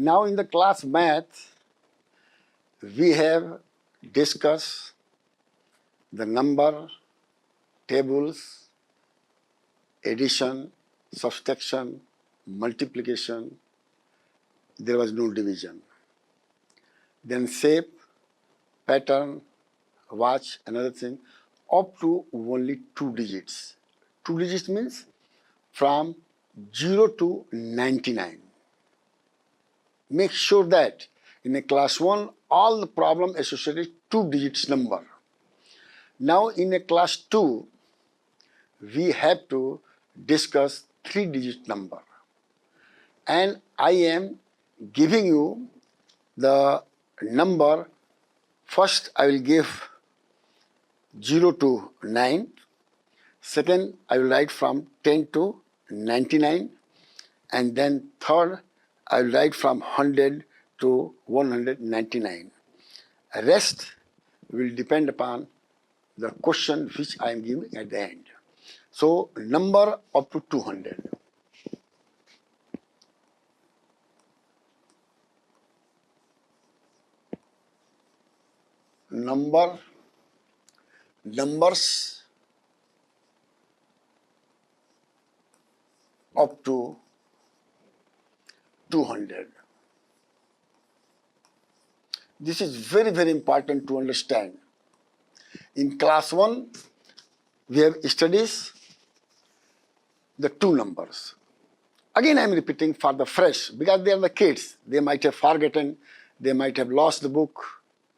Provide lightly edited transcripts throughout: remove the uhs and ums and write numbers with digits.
Now in the class math, we have discussed the number, tables, addition, subtraction, multiplication. There was no division. Then shape, pattern, watch, another thing, up to only 2 digits. 2 digits means from 0 to 99. Make sure that in a class 1, all the problem associated 2 digits number. Now in a class 2, we have to discuss 3 digit number. And I am giving you the number. First, I will give 0 to 9. Second, I will write from 10 to 99. And then third, I will write from 100 to 199. Rest will depend upon the question which I am giving at the end. So, number up to 200. Numbers up to 200. This is very, very important to understand. In class 1, we have studied the 2 numbers. Again, I am repeating for the fresh, because they are the kids. They might have forgotten, they might have lost the book,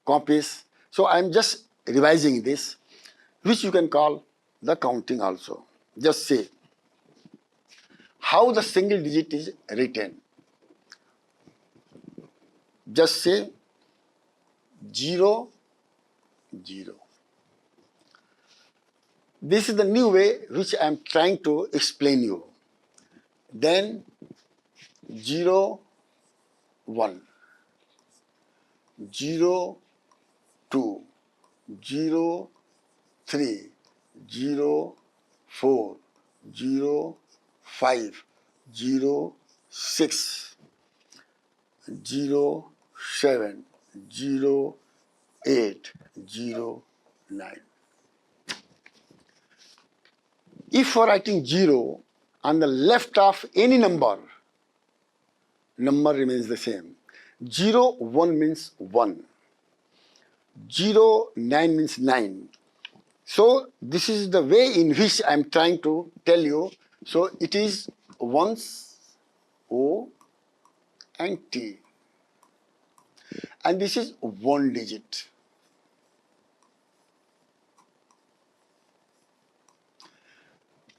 copies. So I am just revising this, which you can call the counting also. Just say how the single digit is written. Just say 0, 0. This is the new way which I am trying to explain you. Then 0, 1, 0, 2, 0, 3, 0, 4, 0, 5, 0, 6, 0, 7, 0, 8, 0, 9. If for writing 0 on the left of any number remains the same. 0, 1 means 1. 0, 9 means 9. So this is the way in which I am trying to tell you. So it is ones, O and T. And this is 1 digit.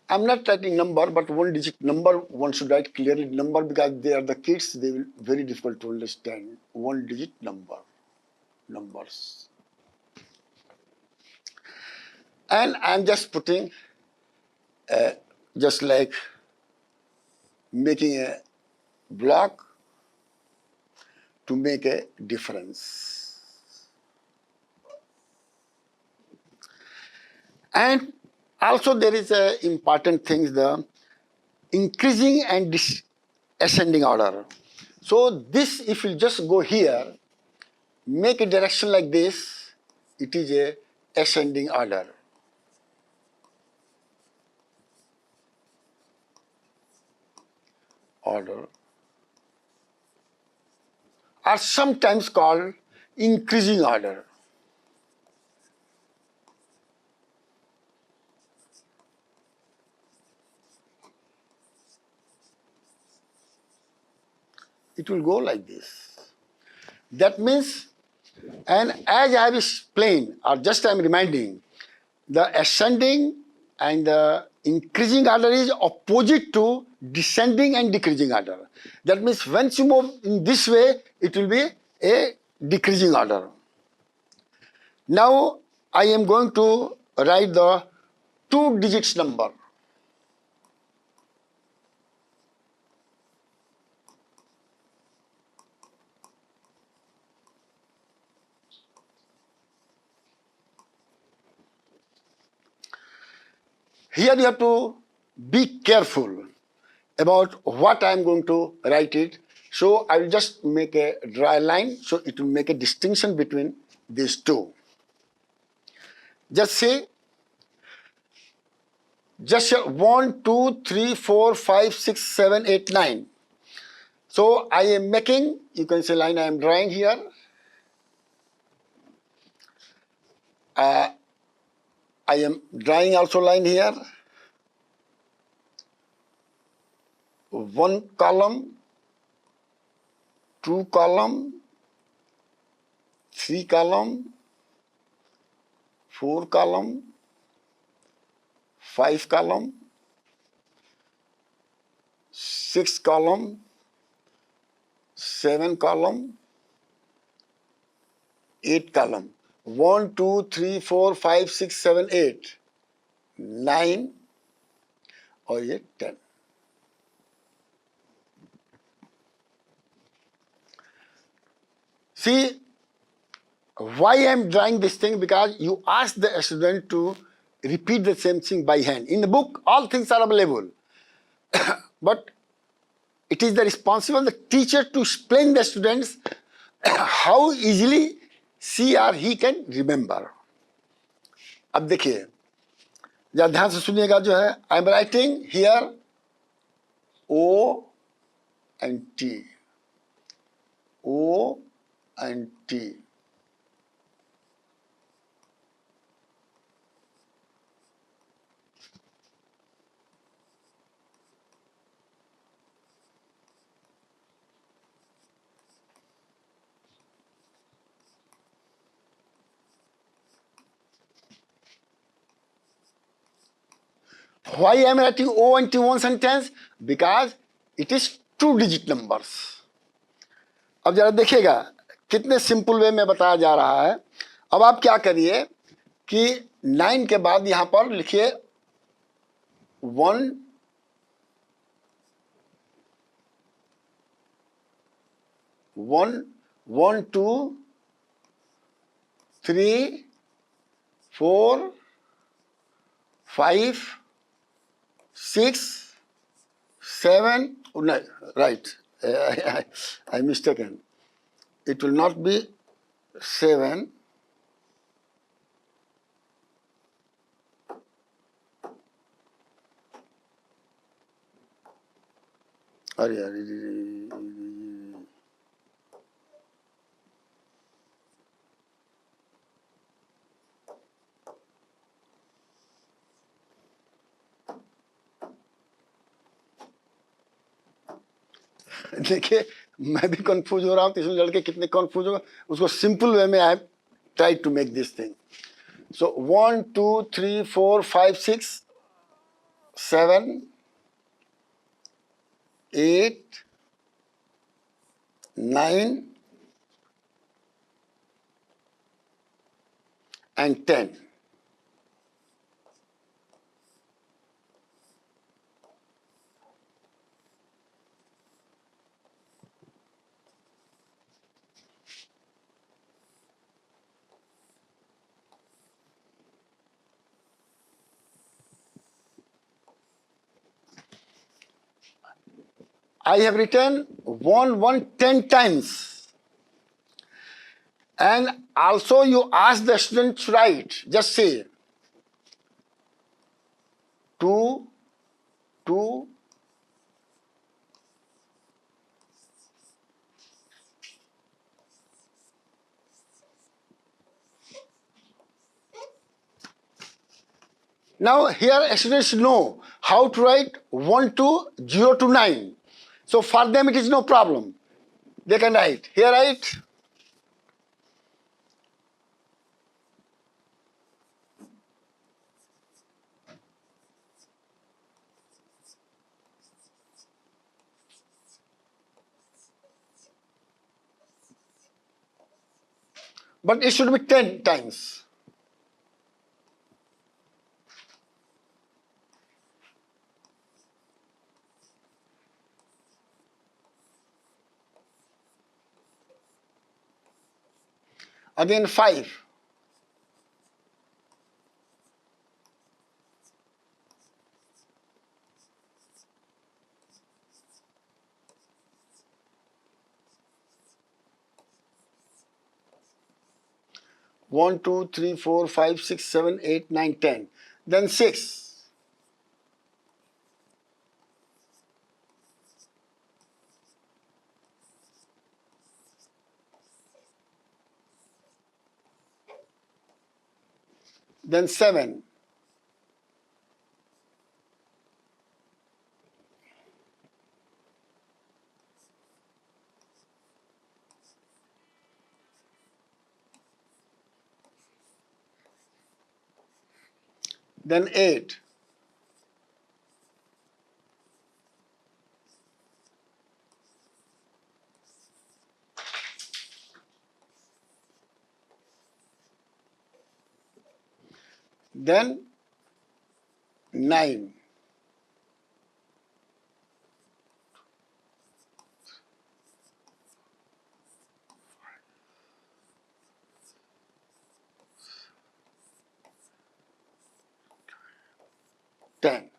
I am not writing number, but 1 digit number, one should write clearly number, because they are the kids, they will very difficult to understand. 1 digit numbers. And I am just putting, just like making a block to make a difference. And also there is a important thing, the increasing and ascending order. So this, if you just go here, make a direction like this, it is a ascending order. Are sometimes called increasing order. It will go like this. That means, and as I have explained, or just I am reminding, the ascending and the increasing order is opposite to descending and decreasing order. That means once you move in this way, it will be a decreasing order. Now I am going to write the 2 digits number. Here you have to be careful about what I am going to write it. So I will just make a dry line, so it will make a distinction between these two. Just say, just 1, 2, 3, 4, 5, 6, 7, 8, 9. So I am making, you can say line I am drawing here. I am drawing also line here. One column, two column, three column, four column, five column, six column, seven column, eight column. 1, 2, 3, 4, 5, 6, 7, 8, 9 or 10. See, why I am drawing this thing? Because you ask the student to repeat the same thing by hand. In the book, all things are available. But it is the responsibility of the teacher to explain the students how easily she or he can remember. अब देखिए, जरा ध्यान से सुनिएगा जो है, I am writing here O and T. O and T. Why I am writing O and T one sentence? Because it is two-digit numbers. अब जरा देखिएगा कितने सिंपल वे में बताया जा रहा है. अब आप क्या करिए कि 9 के बाद यहां पर लिखिए 1, 1, 1, 2, 3, 4, 5, 6, 7. No, right. I mistaken. It will not be 7. अरे देखिए, मैं भी कंफ्यूज हो रहा हूँ, तीसरे लड़के कितने कंफ्यूज होगा. उसको सिंपल वे में I try to make this thing. So 1, 2, 3, 4, 5, 6, 7, 8, 9 and 10. I have written 1, 1, 10 times. And also you ask the student to write. Just say 2, 2, now here students know how to write 1 to 0 to 9. So for them it is no problem. They can write. Here write. But it should be 10 times. Again 5. 1, 2, 3, 4, 5, 6, 7, 8, 9, 10. Then 6. Then 7. Then 8. Then 9. Ten.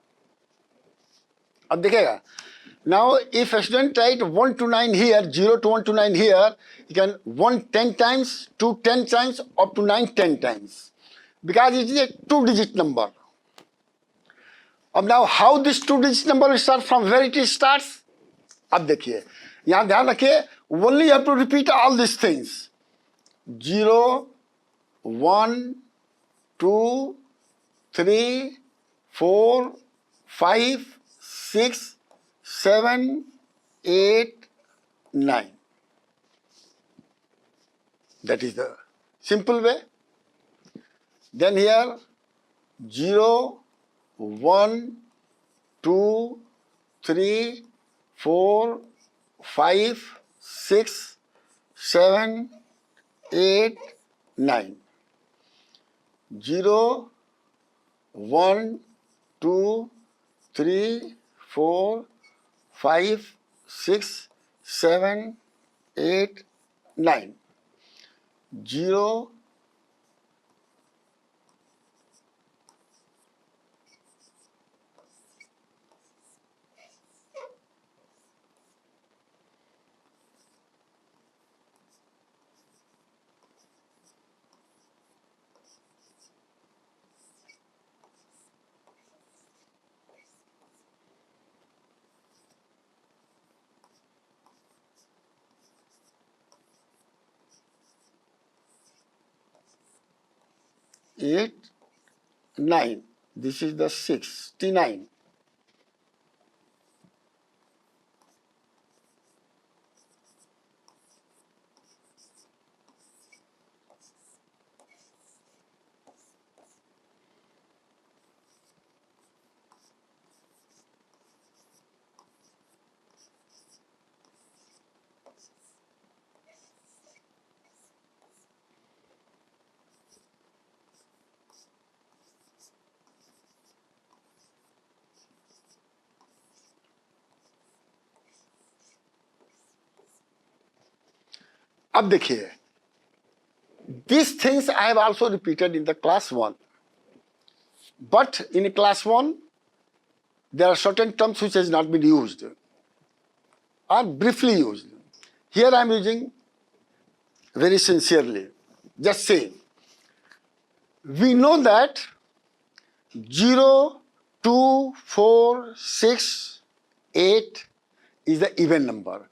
अब देखिएगा. Now, if a student write 1 to 9 here, 0 to 1 to 9 here, you can 1 10 times, 2 10 times, up to 9 10 times. Because it is a 2-digit number. अब now how this 2-digit number will start, from where it starts? अब देखिए, यहाँ ध्यान रखिए, only you have to repeat all these things. 0, 1, 2, 3, 4, 5, 6, 7, 8, 9. That is the simple way. Then here 0, 1, 2, 3, 4, 5, 6, 7, 8, 9. 0, 1, 2, 3, 4, 5, 6, 7, 8, 9. 0, 8, 9. This is the 69. अब देखिए, these things I have also repeated in the class 1. But in class 1, there are certain terms which has not been used or briefly used. Here I am using very sincerely. Just say, we know that 0, 2, 4, 6, 8 is the even number.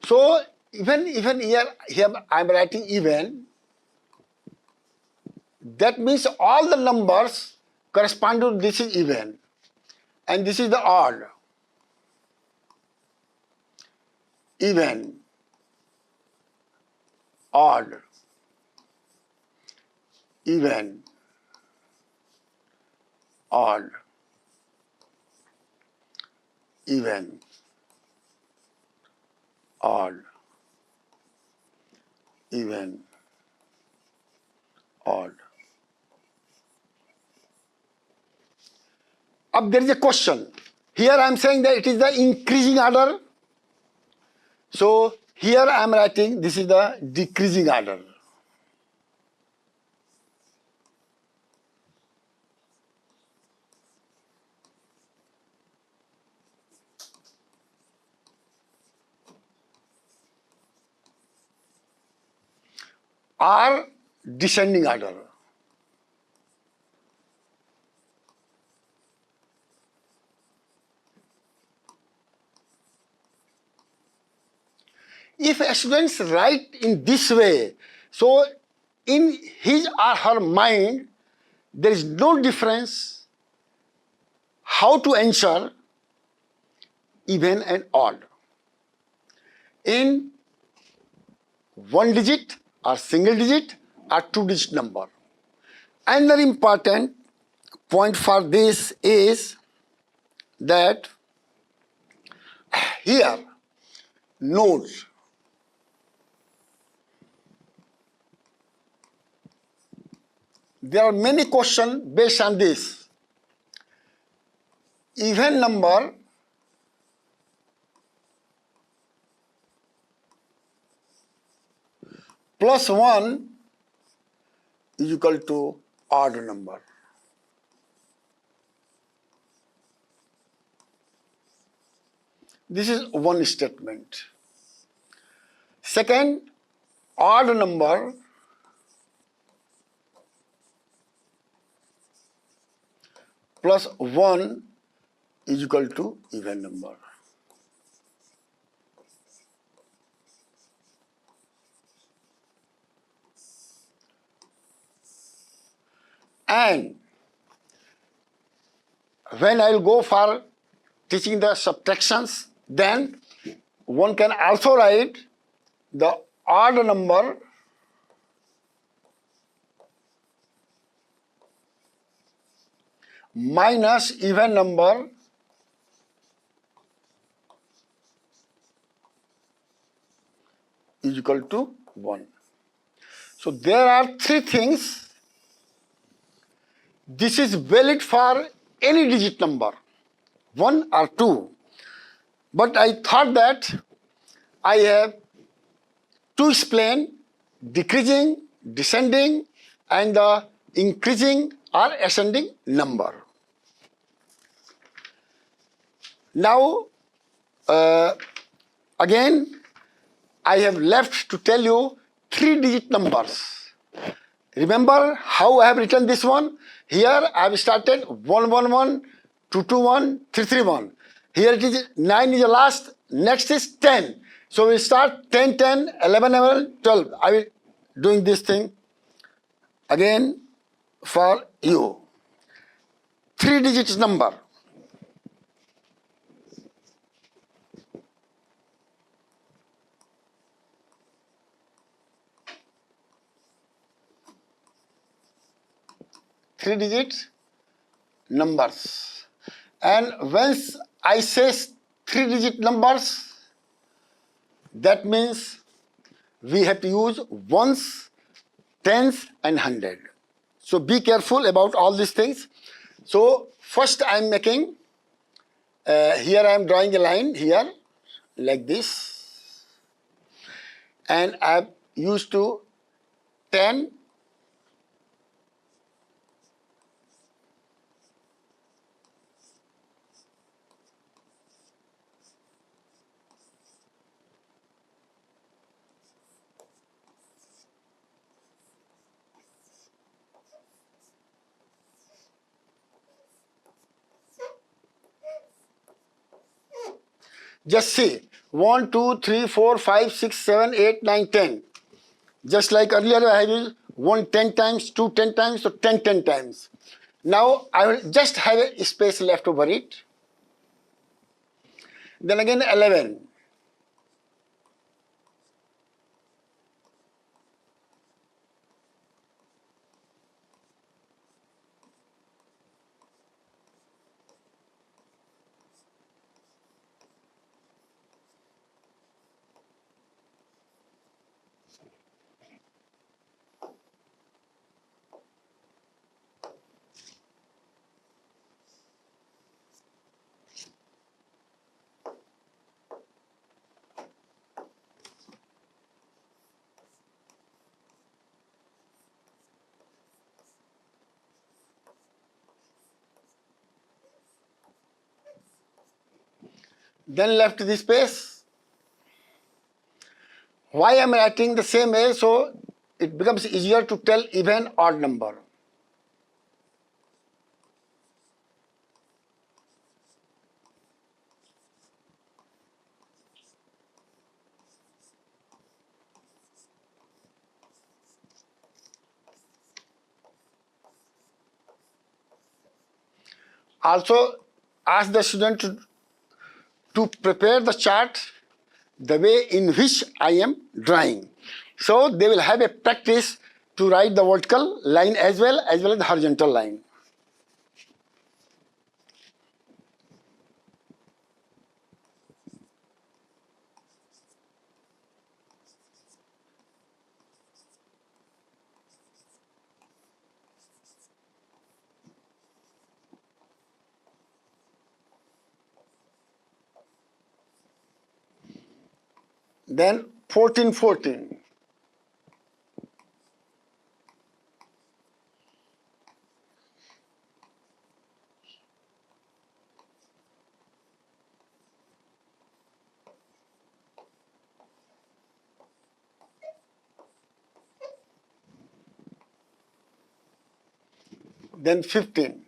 So even here I am writing even. That means all the numbers correspond to this is even, and this is the odd. Even, odd, even, odd, even, odd, even, odd. Up there is a question. Here I am saying that it is the increasing order. So here I am writing this is the decreasing order. Or descending order. If a student write in this way, so in his or her mind, there is no difference how to answer even and odd. In one digit or single digit or two digit number. Another important point for this is that here nodes. There are many questions based on this. Even number plus 1 is equal to odd number. This is one statement. Second, odd number plus 1 is equal to even number. And when I will go for teaching the subtractions, then one can also write the odd number minus even number is equal to 1. So there are three things. This is valid for any digit number, 1 or 2. But I thought that I have to explain decreasing, descending, and the increasing or ascending number. Now, again, I have left to tell you 3-digit numbers. Remember how I have written this one? Here I have started 111, 221, 331. Here it is 9 is the last, next is 10. So we start 10, 10, 11, 11, 12. I will doing this thing again for you. 3-digit number. Three-digit numbers. And once I say 3-digit numbers, that means we have to use ones, tens, and hundred. So be careful about all these things. So first I am making, here I am drawing a line here, like this. And I have used to 10, just see 1, 2, 3, 4, 5, 6, 7, 8, 9, 10. Just like earlier I have used 1 10 times, 2 10 times, so 10 10 times. Now I will just have a space left over it. Then again 11. Then left the space. Why I am writing the same way? So it becomes easier to tell even odd number. Also, ask the student to prepare the chart the way in which I am drawing. So they will have a practice to write the vertical line as well as the horizontal line. Then 1414. Then 15.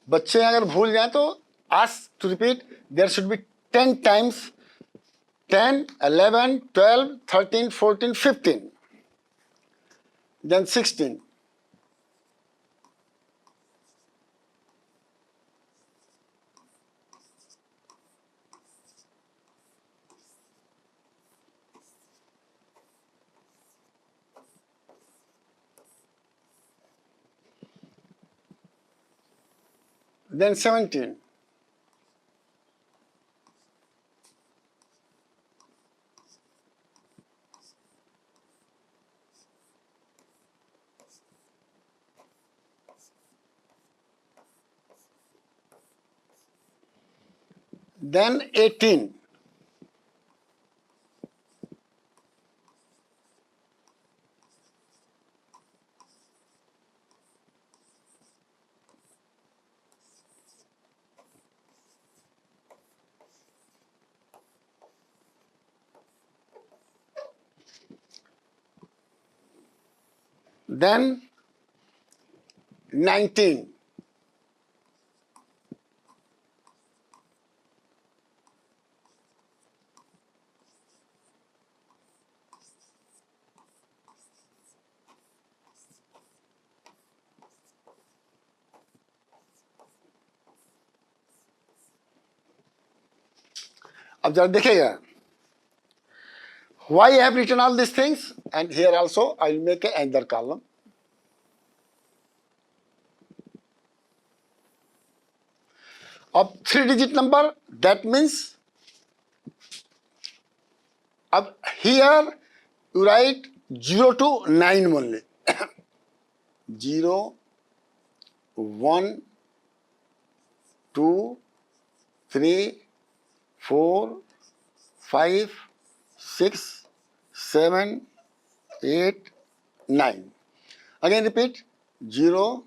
बच्चे अगर भूल जाए तो ask to repeat. There should be 10 times 10, 11, 12, 13, 14, 15. Then 16. Then 17. Then 18. Then 19. अब जरा देखिएगा. Why I have written all these things? And here also I will make another column. अब 3-digit number, that means अब here you write 0 to 9 only. 0, 1, 2, 3, 4, 5, 6, 7, 8, 9. Again repeat. 0,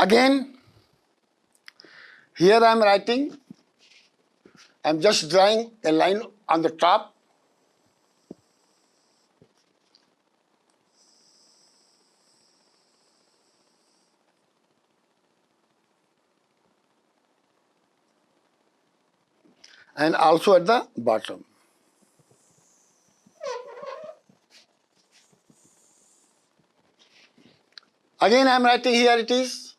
Again, here I am writing, I am just drawing a line on the top. And also at the bottom. Again I am writing here, it is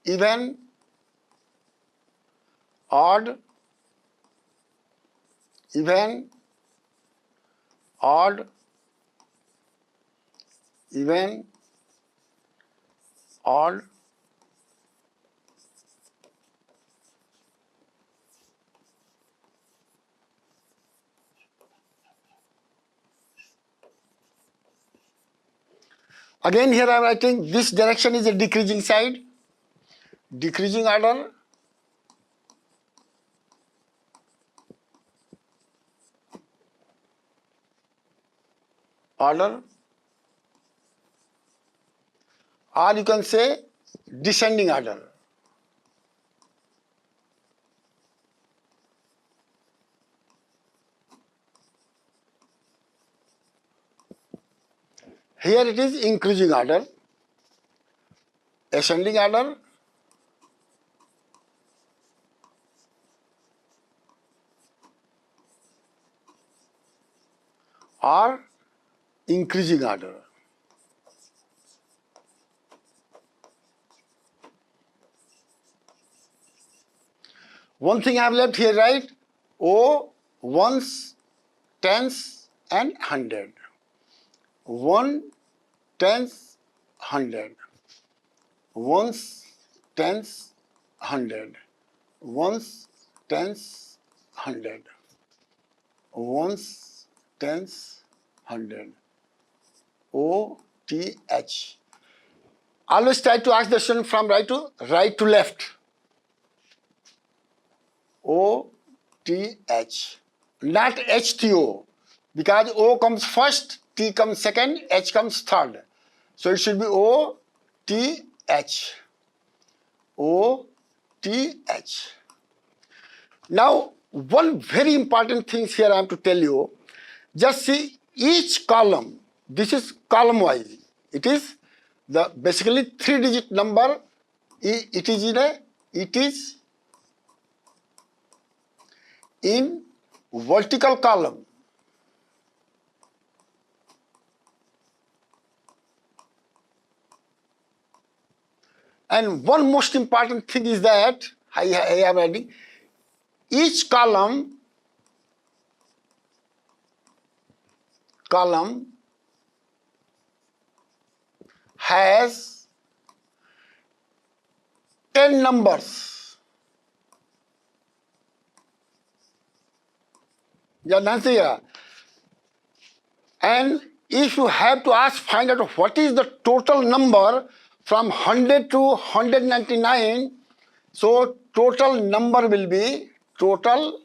even, odd, even, odd, even, odd. Again here I am writing, this direction is a decreasing side, decreasing order, order, or you can say descending order. Here it is increasing order, ascending order, or increasing order. One thing I have left here, right? O, ones, tens, and hundred. 1, tens, 100. Ones, tens, 100. Ones, tens, 100. Ones, tens, 100. O, T, H. Always try to ask the question from right to left. O, T, H. Not H, T, O. Because O comes first, T comes second, H comes third. So it should be O, T, H. O, T, H. Now, one very important thing here I have to tell you. Just see each column. This is column wise. It is the basically 3-digit number. It is in vertical column. And one most important thing is that I am adding each column has 10 numbers. Yeah, Nancy, yeah. And if you have to find out what is the total number from 100 to 199, so total number will be total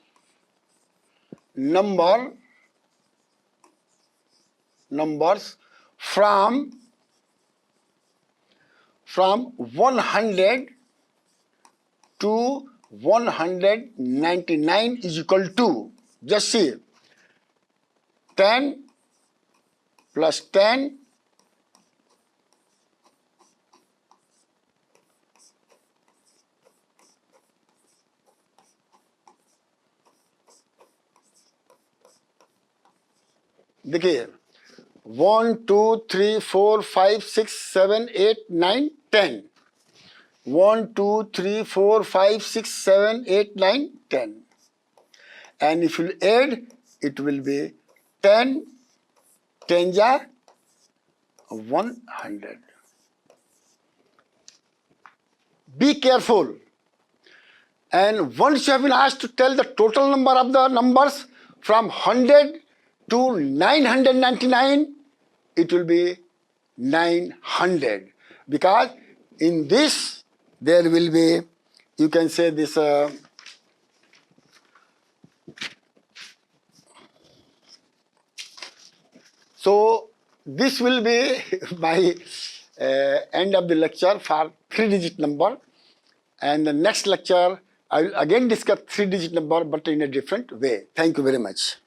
numbers from 100 to 199 is equal to, just see, 10 plus 10 देखिए 1 2 3 4 5 6 7 8 9 10 1 2 3 4 5 6 7 8 9 10 and if you add it will be 10 10 ja 100. Be careful, and once you have been asked to tell the total number of the numbers from 100 to 999, it will be 900, because in this there will be, you can say this so this will be my end of the lecture for 3-digit number. And the next lecture, I will again discuss 3-digit number, but in a different way. Thank you very much.